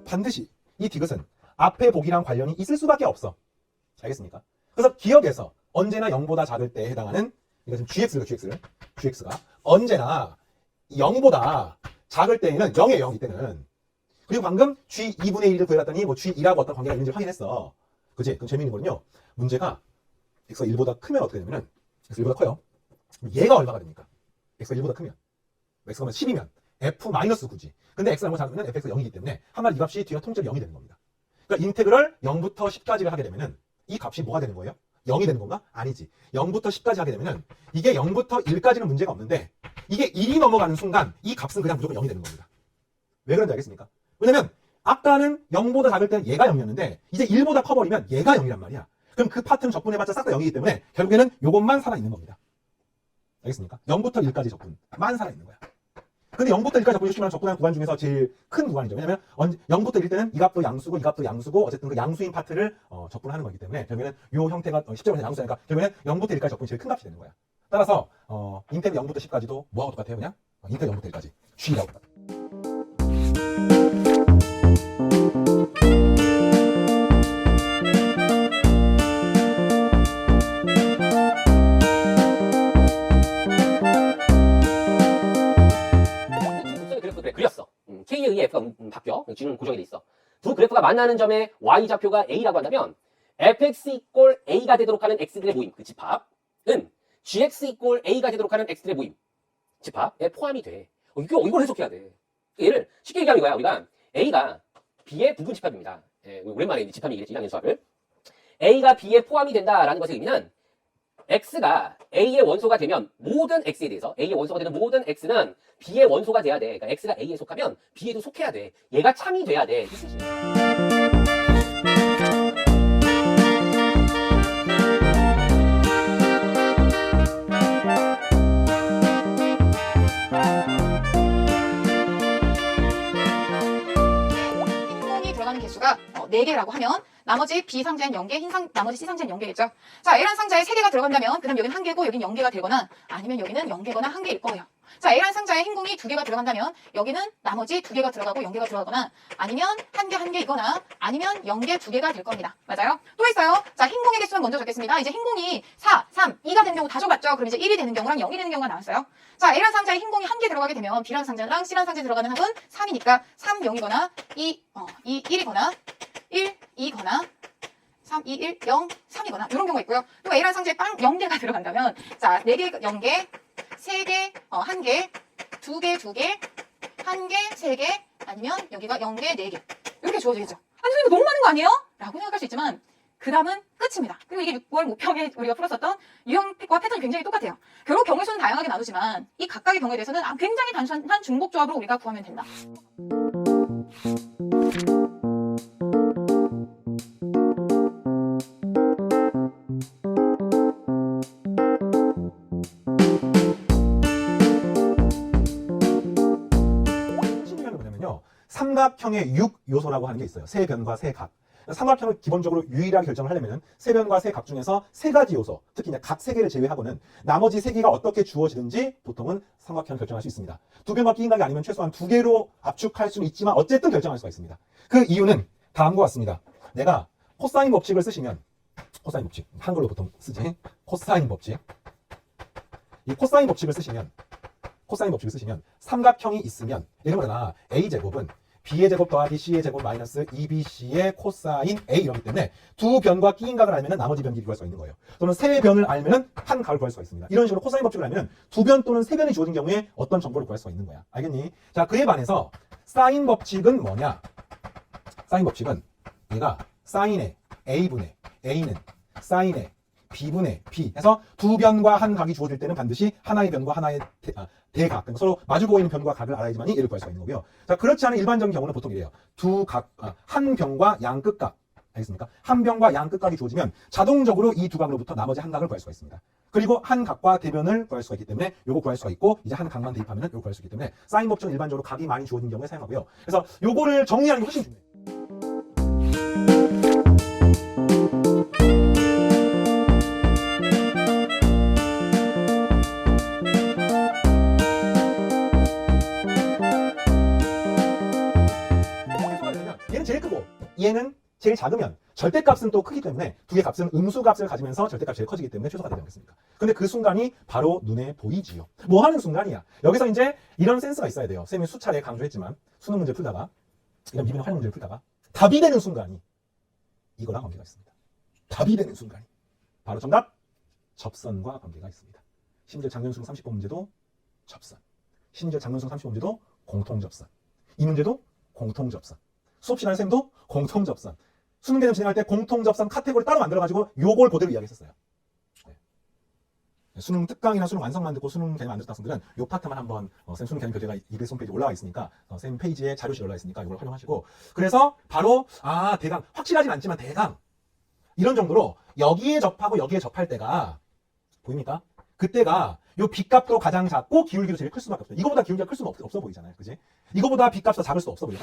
반드시 이 디귿은 앞에 복이랑 관련이 있을 수밖에 없어. 알겠습니까? 그래서 기억에서 언제나 0보다 작을 때에 해당하는, 이것은 gx가 언제나 0보다 작을 때에는 0이에요. 0 이때는. 그리고 방금 g2분의 1을 구해봤더니 뭐 g2라고 어떤 관계가 있는지 확인했어. 그치? 그럼 재미있는 거는요, 문제가 x가 1보다 크면 어떻게 되냐면은, x가 1보다 커요. 얘가 얼마가 됩니까? x가 1보다 크면, x가 10이면 f-9지. 근데 x가 얼마 작으면 fx가 0이기 때문에 한마디 이 값이 뒤가 통째로 0이 되는 겁니다. 그러니까 인테그럴 0부터 10까지를 하게 되면은 이 값이 뭐가 되는 거예요? 0이 되는 건가? 아니지. 0부터 10까지 하게 되면은 이게 0부터 1까지는 문제가 없는데 이게 1이 넘어가는 순간 이 값은 그냥 무조건 0이 되는 겁니다. 왜 그런지 알겠습니까? 왜냐면 아까는 0보다 작을 때는 얘가 0이었는데 이제 1보다 커버리면 얘가 0이란 말이야. 그럼 그 파트는 적분해봤자 싹 다 0이기 때문에 결국에는 요것만 살아있는 겁니다. 알겠습니까? 0부터 1까지 적분만 살아있는 거야. 근데 0부터 1까지 적분이 쉽게 말하면 적분하는 구간 중에서 제일 큰 구간이죠. 왜냐면 0부터 1 때는 이 값도 양수고 이 값도 양수고 어쨌든 그 양수인 파트를 적분하는 거기 때문에 결국에는 요 형태가 십자가에서 양수니까 결국에는 0부터 1까지 적분이 제일 큰 값이 되는 거야. 따라서 인테그 0부터 10까지도 뭐하고 똑같아요? 그냥 인테그 0부터 1까지 g라고 똑같아. 그렸어. K에 의해 F가 바뀌어. G는 고정이 돼 있어. 두 그래프가 만나는 점에 Y좌표가 A라고 한다면 fx 이꼴 A가 되도록 하는 X들의 모임, 그 집합은 gx 이꼴 A가 되도록 하는 X들의 모임, 집합에 포함이 돼. 이걸 해석해야 돼. 얘를 쉽게 얘기하면 이거야. 우리가 A가 B의 부분 집합입니다. 오랜만에 집합 얘기했지, 1학년 수학을. A가 B에 포함이 된다라는 것의 의미는 X가 A의 원소가 되면 모든 X에 대해서 A의 원소가 되는 모든 X는 B의 원소가 돼야 돼. 그러니까 X가 A에 속하면 B에도 속해야 돼. 얘가 참이 돼야 돼. 이 뜻이야. 행동이 들어가는 개수가 4개라고 하면 나머지 B 상자엔 0개, 나머지 C 상자엔 0개겠죠. 자, A라는 상자에 3개가 들어간다면 그럼 여기는 1개고 여기는 0개가 되거나 아니면 여기는 0개거나 1개일 거예요. 자, A라는 상자에 행동이 2개가 들어간다면 여기는 나머지 2개가 들어가고 0개가 들어가거나 아니면 1개이거나 아니면 0개 2개가 될 겁니다. 맞아요? 또 있어요. 자, 행동의 개수는 먼저 적겠습니다. 이제 행동이 4, 3, 2가 되는 경우 다 적었죠. 그럼 이제 1이 되는 경우랑 0이 되는 경우가 나왔어요. 자, A라는 상자에 행동이 1개 들어가게 되면 B라는 상자랑 C라는 상자에 들어가는 합은 3이니까 3, 0이거나 2, 1이거나 1, 2거나 3, 2, 1, 0, 3이거나 이런 경우가 있고요. 또 A라는 상자에 0개가 들어간다면 자, 4개, 0개, 3개, 1개, 2개, 2개, 1개, 3개, 아니면 여기가 0개, 4개 이렇게 주어지겠죠. 아니 선생님 너무 많은 거 아니에요? 라고 생각할 수 있지만 그 다음은 끝입니다. 그리고 이게 6월 모평에 우리가 풀었었던 유형과 패턴이 굉장히 똑같아요. 결국 경우의 수는 다양하게 나누지만 이 각각의 경우에 대해서는 굉장히 단순한 중복 조합으로 우리가 구하면 된다. 삼각형의 6요소라고 하는 게 있어요. 세 변과 세 각. 삼각형을 기본적으로 유일하게 결정을 하려면 세 변과 세 각 중에서 세 가지 요소, 특히 이제 각 세 개를 제외하고는 나머지 세 개가 어떻게 주어지든지 보통은 삼각형을 결정할 수 있습니다. 두 변과 끼인 각이 아니면 최소한 2개로 압축할 수는 있지만 어쨌든 결정할 수가 있습니다. 그 이유는 다음과 같습니다. 내가 코사인 법칙을 쓰시면, 코사인 법칙, 한글로 보통 쓰지, 코사인 법칙. 이 코사인 법칙을 쓰시면 삼각형이 있으면 예를 들어 A제곱은 B의 제곱 더하기 C의 제곱 마이너스 2BC의 코사인 A 이러기 때문에 두 변과 끼인 각을 알면 나머지 변 길이 구할 수가 있는 거예요. 또는 세 변을 알면 한 각을 구할 수가 있습니다. 이런 식으로 코사인 법칙을 알면 두 변 또는 세 변이 주어진 경우에 어떤 정보를 구할 수가 있는 거야. 알겠니? 자, 그에 반해서 사인 법칙은 뭐냐? 사인 법칙은 얘가 사인의 A분의 A는 사인의 B분의 B 해서 두 변과 한 각이 주어질 때는 반드시 하나의 변과 하나의 대각, 그러니까 서로 마주보고 있는 변과 각을 알아야지만이 얘를 구할 수가 있는 거고요. 자, 그렇지 않은 일반적인 경우는 보통 이래요. 한 변과 양 끝각 알겠습니까? 한 변과 양 끝각이 주어지면 자동적으로 이 두 각으로부터 나머지 한 각을 구할 수가 있습니다. 그리고 한 각과 대변을 구할 수가 있기 때문에 요거 구할 수가 있고 이제 한 각만 대입하면 요거 구할 수 있기 때문에 사인 법칙은 일반적으로 각이 많이 주어진 경우에 사용하고요. 그래서 요거를 정리하는 게 훨씬 중요해요. 얘는 제일 크고 얘는 제일 작으면 절대값은 또 크기 때문에 두 개 값은 음수값을 가지면서 절대값이 제일 커지기 때문에 최소가 되지 않겠습니까? 근데 그 순간이 바로 눈에 보이지요. 뭐 하는 순간이야. 여기서 이제 이런 센스가 있어야 돼요. 쌤이 수차례 강조했지만 수능 문제 풀다가 이런 미분의 활용 문제를 풀다가 답이 되는 순간이 이거랑 관계가 있습니다. 답이 되는 순간이 바로 정답 접선과 관계가 있습니다. 심지어 작년 수능 30번 문제도 접선, 심지어 작년 수능 30번 문제도 공통접선, 이 문제도 공통접선, 수업 시간에 쌤도 공통접선, 수능 개념 진행할 때 공통접선 카테고리 따로 만들어가지고 요걸 그대로 이야기했었어요. 네. 수능 특강이나 수능 완성만 듣고 수능 개념 안 듣는 학생들은 요 파트만 한번 쌤 수능 개념 교재가 EBS 홈페이지에 올라와 있으니까 쌤 페이지에 자료실에 올라와 있으니까 이걸 활용하시고 그래서 바로 대강 확실하진 않지만 대강 이런 정도로 여기에 접하고 여기에 접할 때가 보입니까? 그때가 요 B값도 가장 작고 기울기도 제일 클 수밖에 없어요. 이거보다 기울기가 클 수는 없어 보이잖아요. 그지? 이거보다 B값이 더 작을 수 없어 보여요.